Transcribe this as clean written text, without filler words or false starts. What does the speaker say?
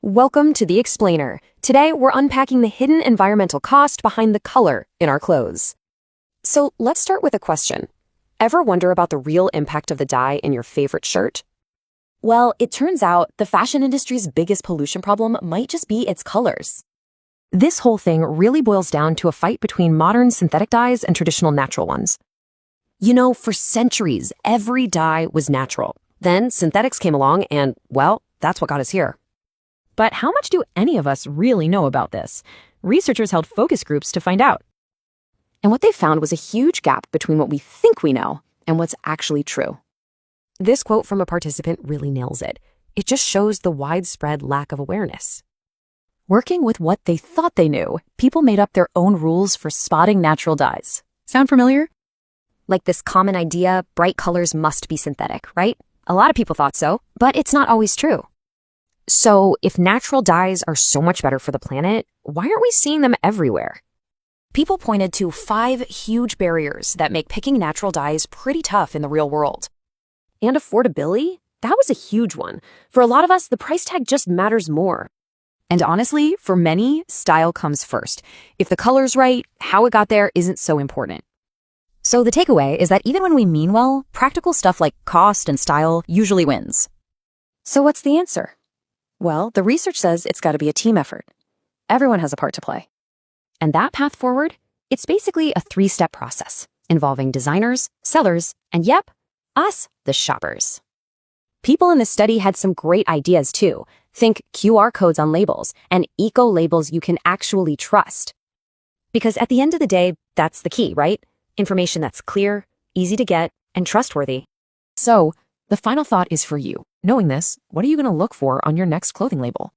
Welcome to The Explainer. Today, we're unpacking the hidden environmental cost behind the color in our clothes. So let's start with a question. Ever wonder about the real impact of the dye in your favorite shirt? Well, it turns out the fashion industry's biggest pollution problem might just be its colors. This whole thing really boils down to a fight between modern synthetic dyes and traditional natural ones. You know, for centuries, every dye was natural. Then synthetics came along and, well, that's what got us here. But how much do any of us really know about this? Researchers held focus groups to find out. And what they found was a huge gap between what we think we know and what's actually true. This quote from a participant really nails it. It just shows the widespread lack of awareness. Working with what they thought they knew, people made up their own rules for spotting natural dyes. Sound familiar? Like this common idea, bright colors must be synthetic, right? A lot of people thought so, but it's not always true. So, if natural dyes are so much better for the planet, why aren't we seeing them everywhere? People pointed to 5 huge barriers that make picking natural dyes pretty tough in the real world. And affordability? That was a huge one. For a lot of us, the price tag just matters more. And honestly, for many, style comes first. If the color's right, how it got there isn't so important. So the takeaway is that even when we mean well, practical stuff like cost and style usually wins. So what's the answer? Well, the research says it's got to be a team effort. Everyone has a part to play. And that path forward, it's basically a 3-step process involving designers, sellers, and yep, us, the shoppers. People in the study had some great ideas too. Think QR codes on labels and eco-labels you can actually trust. Because at the end of the day, that's the key, right? Information that's clear, easy to get, and trustworthy. So, the final thought is for you. Knowing this, what are you going to look for on your next clothing label?